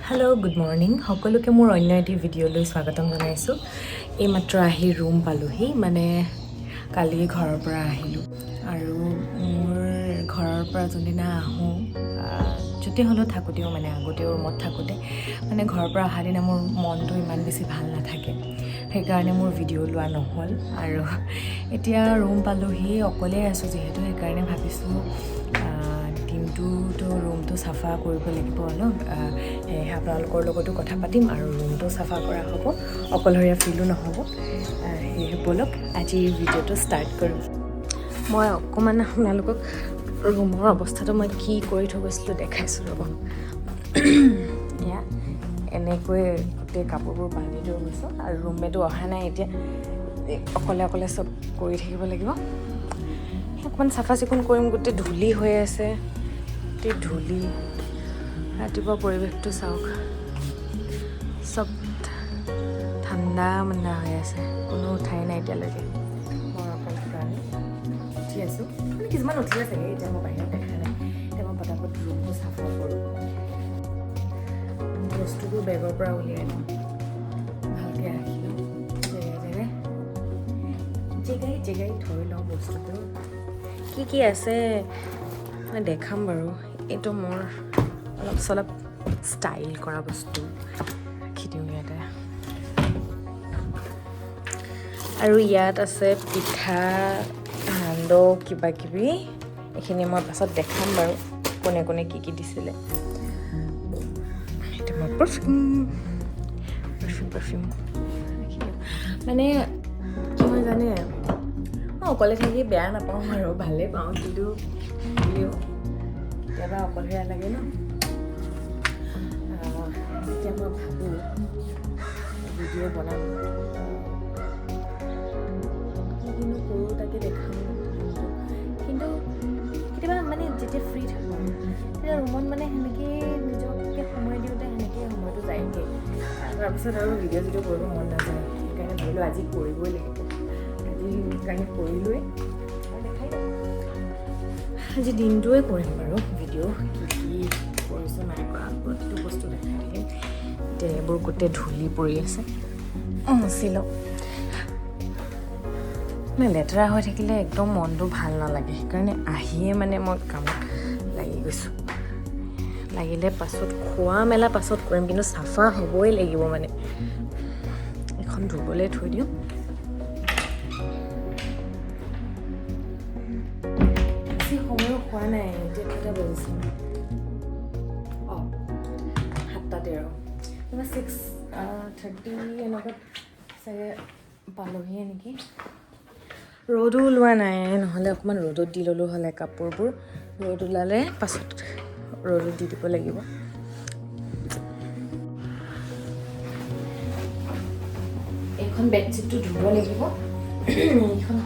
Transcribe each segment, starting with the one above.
Hello, good morning. সকলোকে মোৰ অন্য এটি ভিডিঅ'লৈ স্বাগতম জনাইছোঁ। এইমাত্ৰ আহি ৰুম পালোহি, মানে কালি ঘৰৰ পৰা আহিলোঁ আৰু মোৰ ঘৰৰ পৰা যোনদিনা আহোঁ য'তে হ'লেও থাকোঁতেও মানে আগতেও ৰুমত থাকোঁতে মানে ঘৰৰ পৰা অহা দিনা মোৰ মনটো ইমান বেছি ভাল নাথাকে, সেইকাৰণে মোৰ ভিডিঅ' লোৱা নহ'ল। আৰু এতিয়া ৰুম পালোহি, অকলেই আছোঁ যিহেতু, সেইকাৰণে ভাবিছোঁ দিনটোতো ৰুমটো চাফা কৰিব লাগিব অলপ, সেয়েহে আপোনালোকৰ লগতো কথা পাতিম আৰু ৰুমটো চাফা কৰা হ'ব, অকলশৰীয়া ফিলো নহ'ব। সেয়েহে ব'লক আজিৰ ভিডিঅ'টো ষ্টাৰ্ট কৰোঁ। মই অকণমান আপোনালোকক ৰুমৰ অৱস্থাটো মই কি কৰি থৈ গৈছিলোঁ দেখাইছোঁ ৰ'ব। এয়া এনেকৈ গোটেই কাপোৰবোৰ বান্ধি থৈ গৈছোঁ আৰু ৰুমমেটো অহা নাই এতিয়া, অকলে অকলে চব কৰি থাকিব লাগিব। অকণমান চাফা চিকুণ কৰিম, গোটেই ধূলি হৈ আছে, গোটেই ধূলি। ৰাতিপুৱা পৰিৱেশটো চাওক, চব ঠাণ্ডা মাণ্ডা হৈ আছে, কোনো উঠাই নাই এতিয়ালৈকে। মই অকল কাৰণে উঠি আছোঁ, মানে কিছুমান উঠিলে চাগে, এতিয়া মই বাহিৰত দেখা নাই। এতিয়া মই পটাপট ৰুমটো চাফা কৰোঁ, বস্তুবোৰ বেগৰ পৰা উলিয়াই লওঁ, ভালকৈ ৰাখি লওঁ, জেগাই থৈ লওঁ বস্তুবোৰ। কি আছে মই দেখাম বাৰু। এইটো মোৰ অলপ চলপ ষ্টাইল কৰা বস্তু ৰাখি দিওঁ ইয়াতে। আৰু ইয়াত আছে পিঠা, সান্দহ, কিবা কিবি, এইখিনি মই পাছত দেখাম বাৰু কোনে কোনে কি দিছিলে। এইটো মই পাৰফিউম ৰাখি দিওঁ। মানে কি হয় জানে, মই অকলে থাকি বেয়া নাপাওঁ আৰু ভালেই পাওঁ, কিন্তু কেতিয়াবা অকলশৰীয়া লাগে ন। এতিয়া মই ভাবোঁ ভিডিঅ' বনাম, কিনো কৰোঁ তাকে দেখাম, কিন্তু কেতিয়াবা মানে যেতিয়া ফ্ৰী থাকোঁ তেতিয়া ৰুমত মানে সেনেকেই নিজকে সময় দিওঁতে সেনেকেই সময়টো যায়গৈ। তাৰপিছত আৰু ভিডিঅ' কৰিব মন নাযায়, সেইকাৰণে ভাবিলোঁ আজি কৰিবই লাগিব। আজি সেইকাৰণে কৰিলোৱেই আৰু দেখাই দিম। আজি দিনটোৱে কৰিম বাৰু ভিডিঅ', কি কৰিছোঁ নাই কৰা, প্ৰতিটো বস্তু দেখাই থাকিম। এতিয়া এইবোৰ গোটেই ধূলি পৰি আছে, মচি লওঁ। মানে লেতেৰা হৈ থাকিলে একদম মনটো ভাল নালাগে, সেইকাৰণে আহিয়ে মানে মই কামত লাগি গৈছোঁ। লাগিলে পাছত খোৱা মেলা পাছত কৰিম, কিন্তু চাফা হ'বই লাগিব। মানে এখন ধুবলৈ থৈ দিওঁ। বেছি সময়ো খোৱা নাই, এতিয়া কেইটা বাজিছে, 7:13, 6:30 এনেকুৱাত চাগে পালোহিয়ে নেকি। ৰ'দো ওলোৱা নাই, নহ'লে অকণমান ৰ'দত দি ল'লোঁ হ'লে কাপোৰবোৰ। ৰ'দ ওলালে পাছত ৰ'দত দি দিব লাগিব। এইখন বেডশ্বীটটো ধুব লাগিব, এইখন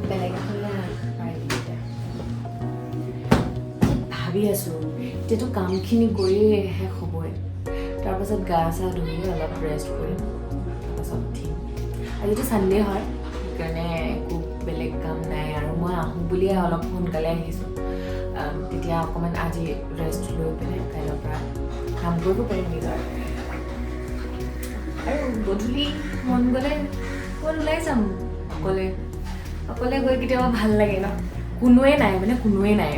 বেলেগ এখনলৈ পাৰি দিম। ভাবি আছোঁ এতিয়াতো কামখিনি কৰিয়ে শেষ হ'বই, তাৰপাছত গা চা ধুই অলপ ৰেষ্ট কৰিম, তাৰপাছত উঠিম। আজিতো ছানডে' হয়, সেইকাৰণে একো বেলেগ কাম নাই আৰু মই আহোঁ বুলিয়ে অলপ সোনকালে আহিছোঁ। তেতিয়া অকণমান আজি ৰেষ্ট লৈ পিনে কাইলৈৰ পৰা কাম কৰিব পাৰিম নিজৰ। আৰু গধূলি মন গ'লে ক'ত ওলাই যাম, অকলে গৈ কেতিয়াবা ভাল লাগে ন। কোনোৱে নাই,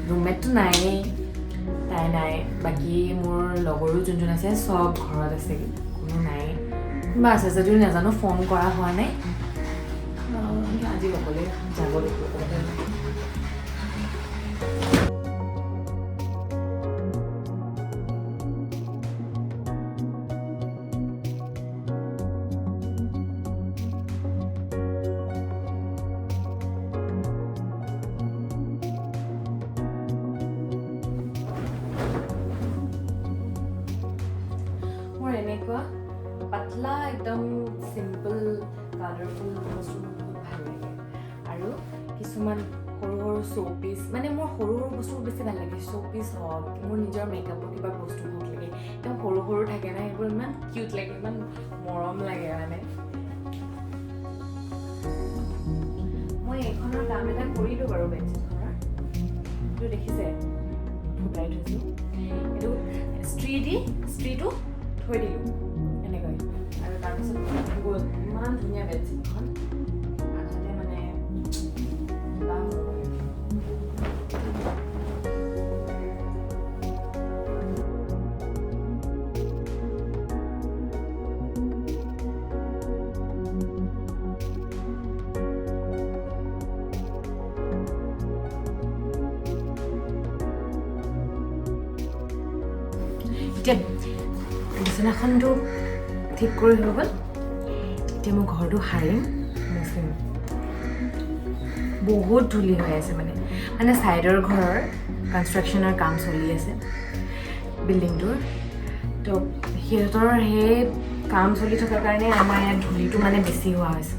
ৰুমমেটটো নায়েই, তাই নাই, বাকী মোৰ লগৰো যোন আছে চব ঘৰত আছে, কোনো নাই। কোনোবা আছে যদিও নাজানো, ফোন কৰা হোৱা নাই। আজি অকলে যাব লাগিব। মোৰ এনেকুৱা পাতলা একদম চিম্পল কালাৰফুল বস্তুবোৰ বহুত ভাল লাগে। আৰু কিছুমান সৰু সৰু শ্ব'পিচ, মানে মোৰ সৰু বস্তুবোৰ বেছি ভাল লাগে। শ্ব'পিচ হওক, মোৰ নিজৰ মেকআপৰ কিবা বস্তু হওক লাগে, একদম সৰু থাকে না, সেইবোৰ ইমান কিউট লাগে, ইমান মৰম লাগে। মানে মই এইখনৰ কাম এটা কৰিলোঁ বাৰু, বেডশ্বীটখনৰ এইটো দেখিছে, ফুটাই থৈছোঁ। এইটো ইস্ত্ৰিটো থৈ দিলোঁ এনেকৈ আৰু তাৰপিছত গ'ল ইমান ধুনীয়া বেডশ্বীটখন আধাতে মানে এতিয়া বিচনাখনটো ঠিক কৰি হৈ গ'ল এতিয়া মই ঘৰটো সাৰিম মুচিম বহুত ধূলি হৈ আছে মানে ছাইডৰ ঘৰৰ কনষ্ট্ৰাকশ্যনৰ কাম চলি আছে বিল্ডিংটোৰ তো সিহঁতৰ সেই কাম চলি থকাৰ কাৰণে আমাৰ ইয়াত ধূলিটো মানে বেছি হোৱা হৈছে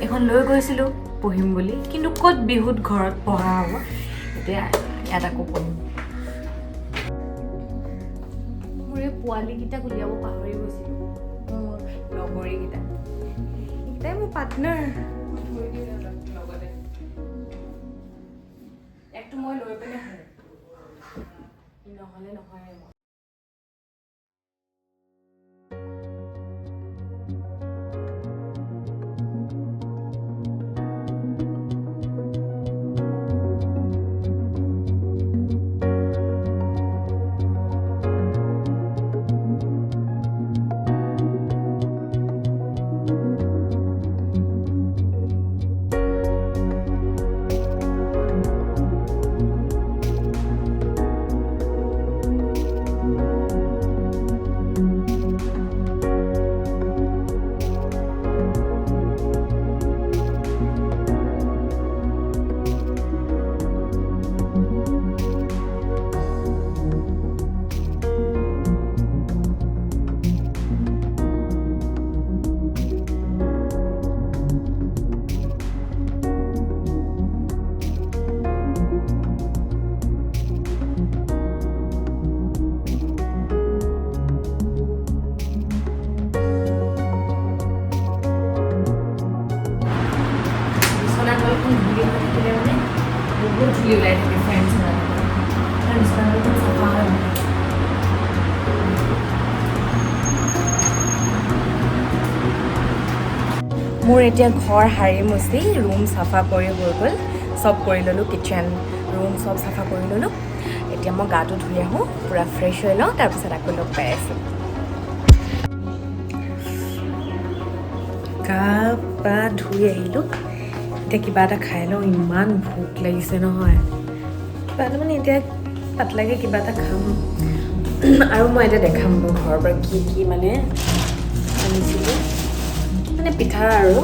এখন লৈ গৈছিলোঁ পঢ়িম বুলি কিন্তু ক'ত বিহুত ঘৰত পঢ়া হ'ব এতিয়া ইয়াত আকৌ পঢ়িম পোৱালীকেইটাক উলিয়াব পাহৰি গৈছিলোঁ মোৰ লগৰীকেইটা এইকেইটাই মোৰ পাৰ্টনাৰ লগতে একটো মই লৈ পেলাই নহ'লে নহয় বহুত ধূলি ওলাই থাকে ফ্ৰেণ্ডছ চাফা হয় মোৰ এতিয়া ঘৰ সাৰি মুচি ৰুম চাফা কৰি হৈ গ'ল চব কৰি ল'লোঁ কিটচেন ৰুম চব চাফা কৰি ল'লোঁ এতিয়া মই গাটো ধুই আহোঁ পূৰা ফ্ৰেছ হৈ লওঁ তাৰপিছত আকৌ লগ পাই আছোঁ গা পা ধুই আহিলোঁ এতিয়া কিবা এটা খাই লওঁ ইমান ভোক লাগিছে নহয় কিবা এটা মানে এতিয়া পাতলাকৈ কিবা এটা খাম আৰু মই এতিয়া দেখাম মোৰ ঘৰৰ পৰা কি মানে আনিছিলোঁ মানে পিঠা আৰু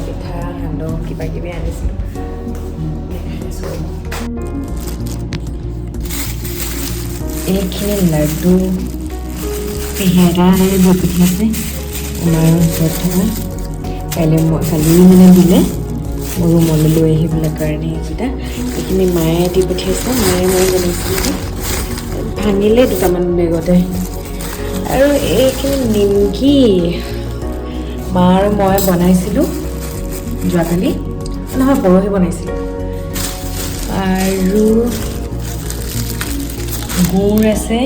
পিঠা সান্দহ কিবা কিবি আনিছিলোঁ এইখিনি লাডু পেহেৰা লৈ পঠিয়াইছে আমাৰ ওচৰত থকা কালি মানে দিলে মোৰ ৰুমলৈ লৈ আহিবলৈ কাৰণে এইখিনি মায়ে দি পঠিয়াইছে মায়ে মই বনাইছিলোঁ ভাঙিলে দুটামান বেগতে আৰু এইখিনি নিমকি মা আৰু মই বনাইছিলোঁ যোৱাকালি নহয় পৰহি বনাইছিলোঁ আৰু গুড় আছে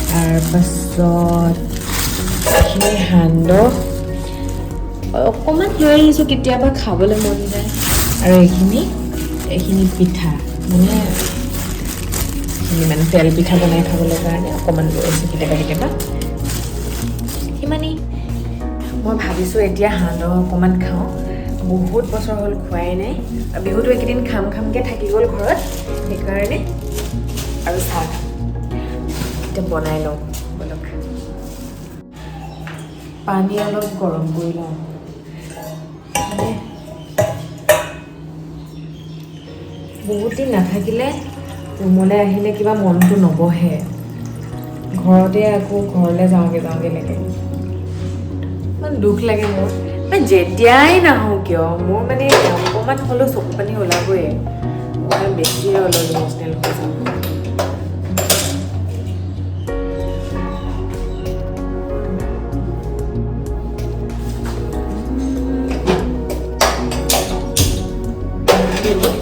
তাৰপাছত এইখিনি সান্দহ অকণমান লৈ আহিছোঁ কেতিয়াবা খাবলৈ মন যায় আৰু এইখিনি পিঠা মানে তেল পিঠা বনাই খাবলৈ কাৰণে অকণমান লৈ আহিছোঁ কেতিয়াবা সিমানেই মই ভাবিছোঁ এতিয়া সান্দহ অকণমান খাওঁ বহুত বছৰ হ'ল খোৱাই নাই আৰু বিহুটো এইকেইদিন খামকৈ থাকি গ'ল ঘৰত সেইকাৰণে আৰু চাহ এতিয়া বনাই লওঁ বলক পানী অলপ গৰম কৰি লওঁ বহুত দিন নাথাকিলে ৰুমলৈ আহিলে কিবা মনটো নবহে ঘৰতে আকৌ ঘৰলৈ যাওঁগে লাগে ইমান দুখ লাগে মোৰ মানে যেতিয়াই নাহোঁ কিয় মোৰ মানে অকণমান হ'লেও চকু পানী ওলাবই মই বেছিয়ে অলপ ইম'চনেল হৈ যাওঁ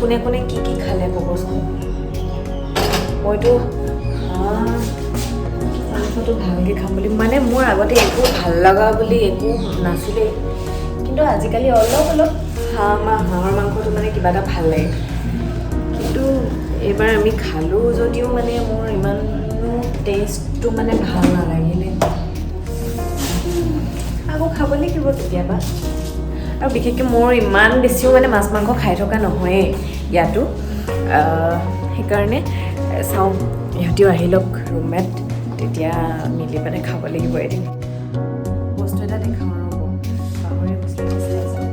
কোনে কোনে কি খালে ক'বচোন মইতো মাংসটো ভালকৈ খাম বুলি মানে মোৰ আগতে একো ভাল লগা বুলি একো নাছিলেই কিন্তু আজিকালি অলপ অলপ হাঁহৰ মাংসটো মানে কিবা এটা ভাল লাগে কিন্তু এইবাৰ আমি খালোঁ যদিও মানে মোৰ ইমানো টেষ্টটো মানে ভাল নালাগিলে আকৌ খাব লাগিব কেতিয়াবা আৰু বিশেষকৈ মোৰ ইমান বেছিও মানে মাছ মাংস খাই থকা নহয়েই ইয়াতো সেইকাৰণে চাওঁ ইহঁতিও আহি লওক ৰুমমেট তেতিয়া মিলি পেলাই খাব লাগিব এদিন বস্তু এটা দেখাওঁ ৰ'ব পাহৰি গৈছিলোঁ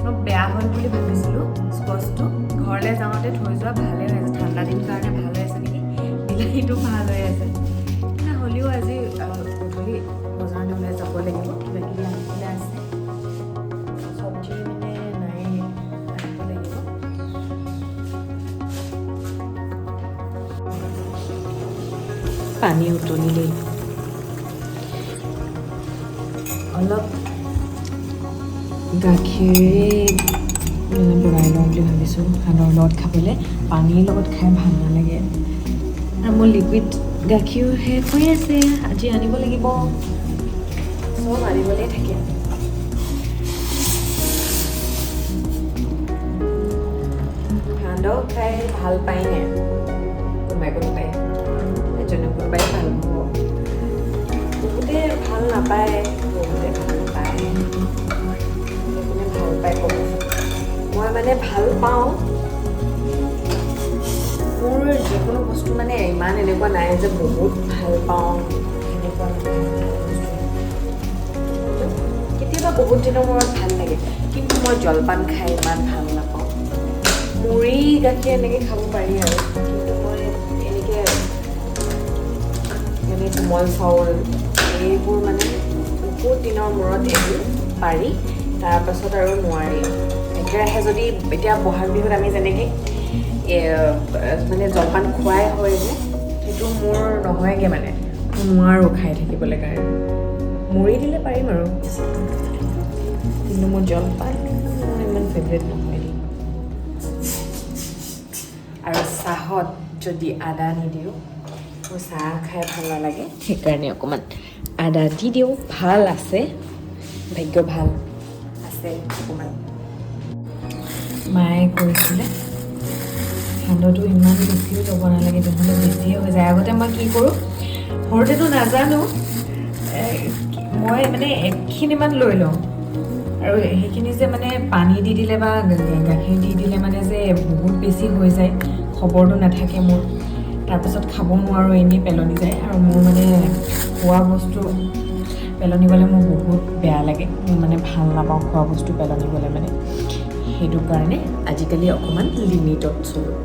মই বেয়া হ'ল বুলি ভাবিছিলোঁ স্কচটো ঘৰলৈ যাওঁতে থৈ যোৱা ভালেই হৈ আছে ঠাণ্ডা দিন কাৰণে ভাল হৈ আছে নেকি বিলাহীটো ভাল হৈ আছে কিন্তু হ'লেও আজি গধূলি বজাৰলৈ ওলাই যাব লাগিব কিবা কিবি আনিবলৈ আছে চব্জি মানে নাই আনিব লাগিব পানী উতলিলেই অলপ গাখীৰে বনাই লওঁ বুলি ভাবিছোঁ সান্দৰ লগত খাবলৈ পানীৰ লগত খাই ভাল নালাগে আৰু মোৰ লিকুইড গাখীৰো শেষ হৈ আছে আজি আনিব লাগিব চব আনিবলৈ থাকে সান্দহ খাই ভাল পায়নে কোনোবাই এজনে কোনোবাই ভাল পাব বহুতে ভাল নাপায় বহুতে ভাল পায় কোনে ভাল পায় ক'ব মই মানে ভাল পাওঁ মোৰ যিকোনো বস্তু মানে ইমান এনেকুৱা নাই যে বহুত ভাল পাওঁ এনেকুৱা কেতিয়াবা বহুত দিনৰ মূৰত ভাল লাগে কিন্তু মই জলপান খাই ইমান ভাল নাপাওঁ মুড়ি গাখীৰ এনেকৈ খাব পাৰি আৰু কিন্তু মই এনেকৈ মানে কোমল চাউল এইবোৰ মানে বহুত দিনৰ মূৰত এইবোৰ পাৰি তাৰপাছত আৰু নোৱাৰি একেৰাহে যদি এতিয়া বহাগ বিহুত আমি যেনেকৈ মানে জলপান খোৱাই হয় যে সেইটো মোৰ নহয়গৈ মানে মই নোৱাৰোঁ খাই থাকিবলৈ কাৰণে মুড়ি দিলে পাৰিম আৰু কিন্তু মোৰ জলপান মোৰ ইমান ফেভৰেট নহয় আৰু চাহত যদি আদা নিদিওঁ মোৰ চাহ খাই ভাল নালাগে সেইকাৰণে অকণমান আদা দি দিওঁ ভাল আছে ভাগ্য ভাল আছে অকণমান মায়ে কৈছিলে সান্দহটো ইমান বেছিও ল'ব নালাগে নহ'লে বেছিয়ে হৈ যায় আগতে মই কি কৰোঁ সৰুতেতো নাজানো মই মানে একখিনিমান লৈ লওঁ আৰু সেইখিনি যে মানে পানী দি দিলে বা গাখীৰ দি দিলে মানে যে বহুত বেছি হৈ যায় খবৰটো নাথাকে মোৰ তাৰপাছত খাব নোৱাৰোঁ এনেই পেলনি যায় আৰু মোৰ মানে খোৱা বস্তু পেলনি গ'লে মোৰ বহুত বেয়া লাগে মোৰ মানে ভাল নাপাওঁ খোৱা বস্তু পেলনি গ'লে মানে সেইটো কাৰণে আজিকালি অকণমান লিমিটত চলোঁ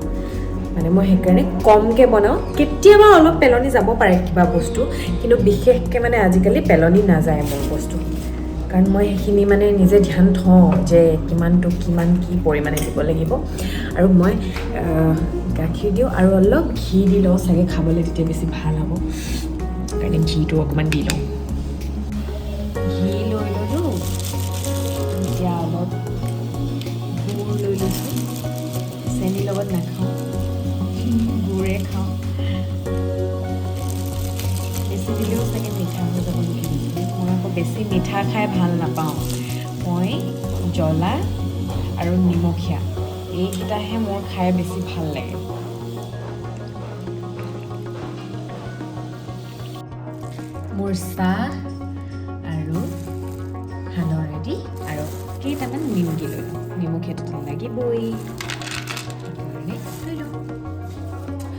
মানে মই সেইকাৰণে কমকৈ বনাওঁ কেতিয়াবা অলপ পেলনি যাব পাৰে কিবা বস্তু কিন্তু বিশেষকৈ মানে আজিকালি পেলনি নাযায় মোৰ বস্তু কাৰণ মই সেইখিনি মানে নিজে ধ্যান থওঁ যে কিমানটো কিমান কি পৰিমাণে দিব লাগিব আৰু মই গাখীৰ দিওঁ আৰু অলপ ঘি দি লওঁ চাগে খাবলৈ তেতিয়া বেছি ভাল হ'ব সেইকাৰণে ঘিটো অকণমান দি লওঁ ঘি লৈ ল'লোঁ এতিয়া অলপ গুড় লৈ লৈছোঁ চেনিৰ লগত নাখাওঁ গুড়ে খাওঁ বেছি দিলেও চাগে মিঠা হৈ যাব নেকি মই আকৌ বেছি মিঠা খাই ভাল নাপাওঁ মই জ্বলা আৰু নিমখীয়া এইকেইটাহে মোৰ খাই বেছি ভাল লাগে মোৰ চাহ আৰু সান্দহ ৰেডি আৰু কেইটামান নিমকি লৈ লওঁ নিমখীয়াটো লাগিবই সেইকাৰণে লৈ লওঁ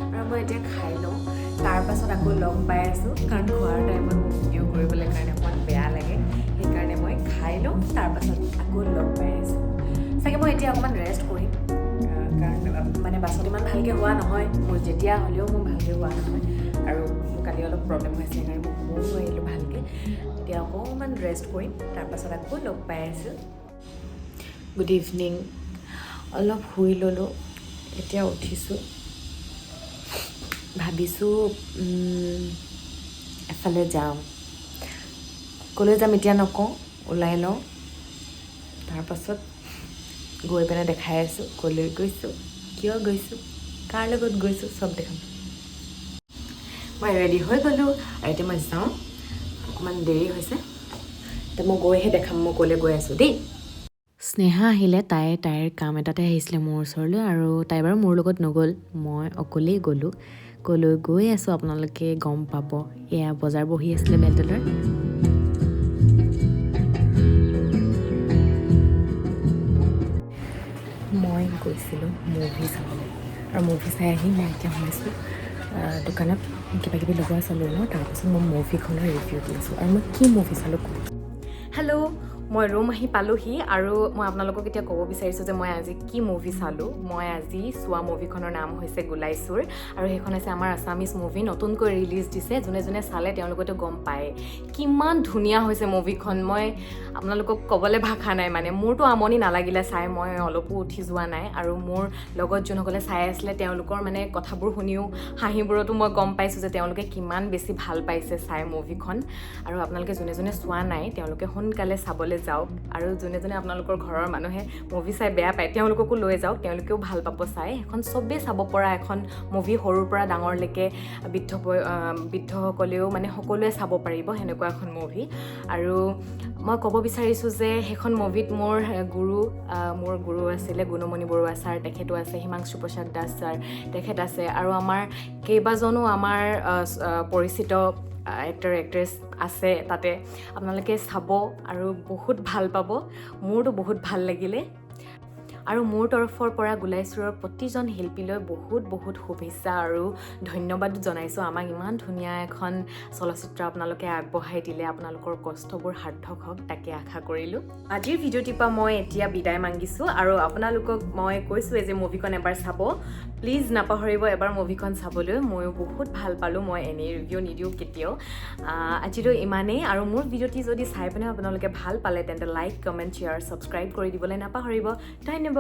আৰু মই এতিয়া খাই লওঁ তাৰপাছত আকৌ লগ পাই আছোঁ কাৰণ খোৱাৰ টাইমত মোক ভিডিঅ' কৰিবলৈ কাৰণে অকণমান বেয়া লাগে সেইকাৰণে মই খাই লওঁ তাৰপাছত আকৌ লগ পাই আছোঁ চাগে মই এতিয়া অকণমান ৰেষ্ট কৰিম কাৰণ মানে বাছত ইমান ভালকৈ হোৱা নহয় মোৰ যেতিয়া হ'লেও মোৰ ভালকৈ হোৱা নহয় আৰু মোৰ কালি অলপ প্ৰব্লেম হৈছে সেইকাৰণে মই শুবও নোৱাৰিলোঁ ভালকৈ এতিয়া অকণমান ৰেষ্ট কৰিম তাৰপাছত আকৌ লগ পাই আছোঁ গুড ইভিনিং অলপ শুই ল'লোঁ এতিয়া উঠিছোঁ ভাবিছোঁ এফালে যাম ক'লৈ যাম এতিয়া নকওঁ ওলাই লওঁ তাৰপাছত গৈ পেলাই দেখাই আছোঁ ক'লৈ গৈছোঁ কিয় গৈছোঁ কাৰ লগত গৈছোঁ চব দেখাম মই ৰেডি হৈ গ'লোঁ আৰু এতিয়া মই যাওঁ অকণমান দেৰি হৈছে এতিয়া মই গৈহে দেখাম মই ক'লৈ গৈ আছোঁ দেই স্নেহা আহিলে তাইৰ কাম এটাতে আহিছিলে মোৰ ওচৰলৈ আৰু তাই বাৰু মোৰ লগত নগ'ল মই অকলেই গ'লোঁ গৈ আছোঁ আপোনালোকে গম পাব এয়া বজাৰ বহি আছিলে বেলতলাৰ মই গৈছিলোঁ মুভি চাবলৈ আৰু মুভি চাই আহি মই এতিয়া শুনিছোঁ দোকানত কিবাকিবি লগোৱা চালোঁ ন তাৰপাছত মই মুভিখনৰ ৰিভিউ দি আছোঁ আৰু মই কি মুভি চালোঁ হেল্ল' মই ৰুম আহি পালোঁহি আৰু মই আপোনালোকক এতিয়া ক'ব বিচাৰিছোঁ যে মই আজি কি মুভি চালোঁ মই আজি চোৱা মুভিখনৰ নাম হৈছে গোলাইচুৰ আৰু সেইখন হৈছে আমাৰ আছামিজ মুভি নতুনকৈ ৰিলিজ দিছে যোনে যোনে চালে তেওঁলোকেতো গম পায় কিমান ধুনীয়া হৈছে মুভিখন মই আপোনালোকক ক'বলৈ ভাষা নাই মানে মোৰতো আমনি নালাগিলে চাই মই অলপো উঠি যোৱা নাই আৰু মোৰ লগত যোনসকলে চাই আছিলে তেওঁলোকৰ মানে কথাবোৰ শুনিও হাঁহিবোৰতো মই গম পাইছোঁ যে তেওঁলোকে কিমান বেছি ভাল পাইছে চাই মুভিখন আৰু আপোনালোকে যোনে যোনে চোৱা নাই তেওঁলোকে সোনকালে চাবলৈ যাওক আৰু যোনে যোনে আপোনালোকৰ ঘৰৰ মানুহে মুভি চাই বেয়া পায় তেওঁলোককো লৈ যাওক তেওঁলোকেও ভাল পাব চাই এখন চবেই চাব পৰা এখন মুভি সৰুৰ পৰা ডাঙৰলৈকে বৃদ্ধসকলেও মানে সকলোৱে চাব পাৰিব সেনেকুৱা এখন মুভি আৰু মই ক'ব বিচাৰিছোঁ যে সেইখন মুভিত মোৰ গুৰু আছিলে গুণমণি বৰুৱা ছাৰ তেখেতো আছে হিমাংশু প্ৰসাদ দাস ছাৰ তেখেত আছে আৰু আমাৰ কেইবাজনো আমাৰ পৰিচিত এক্টৰ এক্ট্ৰেছ আছে তাতে আপোনালোকে চাব আৰু বহুত ভাল পাব মোৰতো বহুত ভাল লাগিলে আৰু মোৰ তৰফৰ পৰা গোলাইচুৰৰ প্ৰতিজন শিল্পীলৈ বহুত বহুত শুভেচ্ছা আৰু ধন্যবাদ জনাইছোঁ আমাক ইমান ধুনীয়া এখন চলচ্চিত্ৰ আপোনালোকে আগবঢ়াই দিলে আপোনালোকৰ কষ্টবোৰ সাৰ্থক হওক তাকে আশা কৰিলোঁ আজিৰ ভিডিঅ'টিৰ পৰা মই এতিয়া বিদায় মাগিছোঁ আৰু আপোনালোকক মই কৈছোঁৱে যে মুভিখন এবাৰ চাব প্লিজ নাপাহৰিব এবাৰ মুভিখন চাবলৈ ময়ো বহুত ভাল পালোঁ মই এনেই ৰিভিউ নিদিওঁ কেতিয়াও আজিলৈ ইমানেই আৰু মোৰ ভিডিঅ'টি যদি চাই পিনে আপোনালোকে ভাল পালে তেন্তে লাইক কমেণ্ট শ্বেয়াৰ ছাবস্ক্ৰাইব কৰি দিবলৈ নাপাহৰিব ধন্যবাদ